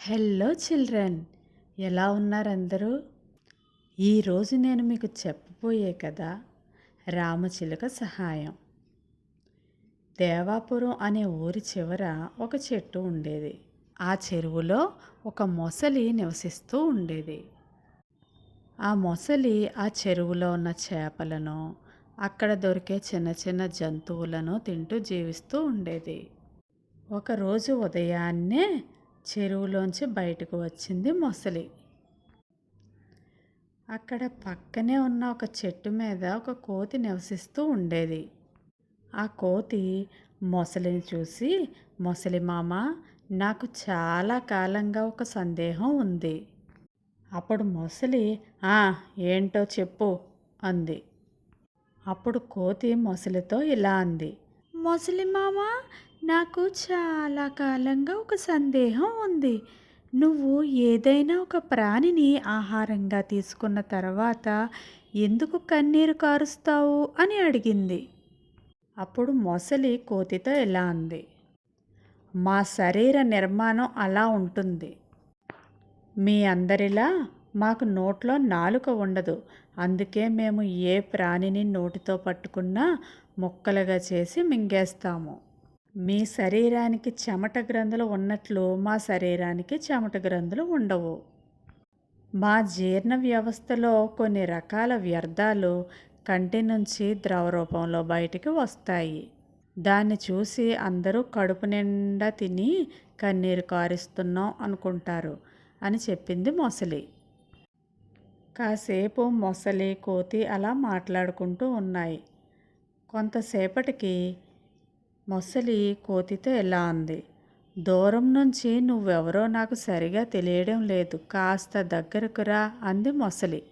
Hello children, ఎలా ఉన్నారు అందరూ? ఈరోజు నేను మీకు చెప్పబోయే కథ రామచిలుక సహాయం. దేవాపురం అనే ఊరి చివర ఒక చెట్టు ఉండేది. ఆ చెరువులో ఒక మొసలి నివసిస్తూ ఉండేది. ఆ మొసలి ఆ చెరువులో ఉన్న చేపలను, అక్కడ దొరికే చిన్న చిన్న జంతువులను తింటూ జీవిస్తూ ఉండేది. ఒకరోజు ఉదయాన్నే చెరువులోంచి బయటకు వచ్చింది మొసలి. అక్కడ పక్కనే ఉన్న ఒక చెట్టు మీద ఒక కోతి నివసిస్తూ ఉండేది. ఆ కోతి మొసలిని చూసి, "మొసలి మామ, నాకు చాలా కాలంగా ఒక సందేహం ఉంది." అప్పుడు మొసలి, "ఆ, ఏంటో చెప్పు" అంది. అప్పుడు కోతి మొసలితో ఇలా అంది, "మొసలి మామ, నాకు చాలా కాలంగా ఒక సందేహం ఉంది. నువ్వు ఏదైనా ఒక ప్రాణిని ఆహారంగా తీసుకున్న తర్వాత ఎందుకు కన్నీరు కారుస్తావు అని అడిగింది. అప్పుడు మొసలి కోతితో ఇలా అంది, "మా శరీర నిర్మాణం అలా ఉంటుంది. మీ అందరిలా మాకు నోట్లో నాలుక ఉండదు. అందుకే మేము ఏ ప్రాణిని నోటితో పట్టుకున్నా ముక్కలుగా చేసి మింగేస్తాము. మీ శరీరానికి చెమట గ్రంథులు ఉన్నట్లు మా శరీరానికి చెమట గ్రంథులు ఉండవు. మా జీర్ణ వ్యవస్థలో కొన్ని రకాల వ్యర్థాలు కంటి నుంచి ద్రవ రూపంలో బయటికి వస్తాయి. దాన్ని చూసి అందరూ కడుపు నిండా తిని కన్నీరు కారుస్తున్నాం అనుకుంటారు" అని చెప్పింది మొసలి. కాసేపు మొసలి, కోతి అలా మాట్లాడుకుంటూ ఉన్నాయి. కొంతసేపటికి మొసలి కోతితో ఇలా అంది, "దూరం నుంచి నువ్వెవరో నాకు సరిగా తెలియడం లేదు. కాస్త దగ్గరకు రా" అంది మొసలి.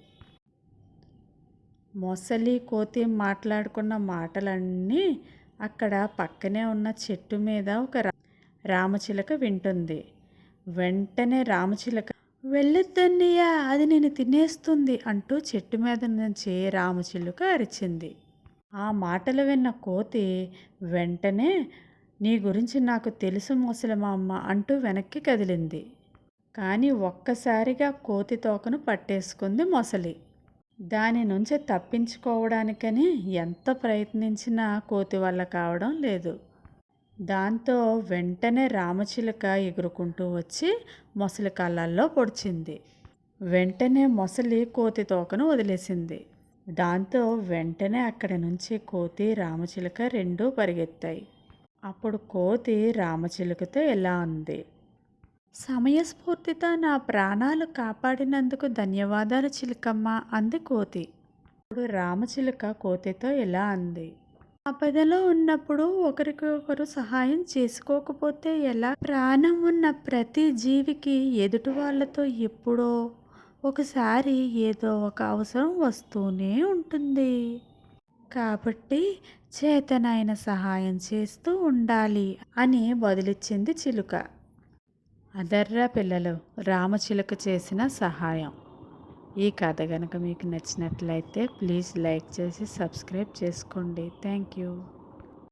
మొసలి, కోతి మాట్లాడుకున్న మాటలన్నీ అక్కడ పక్కనే ఉన్న చెట్టు మీద ఒక రామచిలుక వింటుంది. వెంటనే రామచిలుక, "వెళ్ళొద్దన్నయ్య, అది నేను తినేస్తుంది" అంటూ చెట్టు మీద నుంచి రామచిలుక అరిచింది. ఆ మాటలు విన్న కోతి వెంటనే, "నీ గురించి నాకు తెలుసు ముసలమ్మ" అంటూ వెనక్కి కదిలింది. కానీ ఒక్కసారిగా కోతి తోకను పట్టేసుకుంది మొసలి. దాని నుంచి తప్పించుకోవడానికని ఎంత ప్రయత్నించినా కోతి వల్ల కావడం లేదు. దాంతో వెంటనే రామచిలుక ఎగురుకుంటూ వచ్చి మొసలి కళ్ళల్లో పొడిచింది. వెంటనే మొసలి కోతి తోకను వదిలేసింది. దాంతో వెంటనే అక్కడి నుంచి కోతి, రామచిలుక రెండూ పరిగెత్తాయి. అప్పుడు కోతి రామచిలుకతో ఇలా అంది, "సమయస్ఫూర్తితో నా ప్రాణాలు కాపాడినందుకు ధన్యవాదాలు చిలుకమ్మ" అంది కోతి. అప్పుడు రామచిలుక కోతితో ఇలా అంది, "ఆపదలో ఉన్నప్పుడు ఒకరికొకరు సహాయం చేసుకోకపోతే ఎలా? ప్రాణం ఉన్న ప్రతి జీవికి ఎదుటి వాళ్ళతో ఎప్పుడో ఒకసారి ఏదో ఒక అవసరం వస్తూనే ఉంటుంది. కాబట్టి చేతనైన సహాయం చేస్తూ ఉండాలి" అని బదులిచ్చింది చిలుక. అదర్రా పిల్లలు, రామచిలుక చేసిన సహాయం. ఈ కథ కనుక మీకు నచ్చినట్లయితే ప్లీజ్ లైక్ చేసి సబ్స్క్రైబ్ చేసుకోండి. Thank you.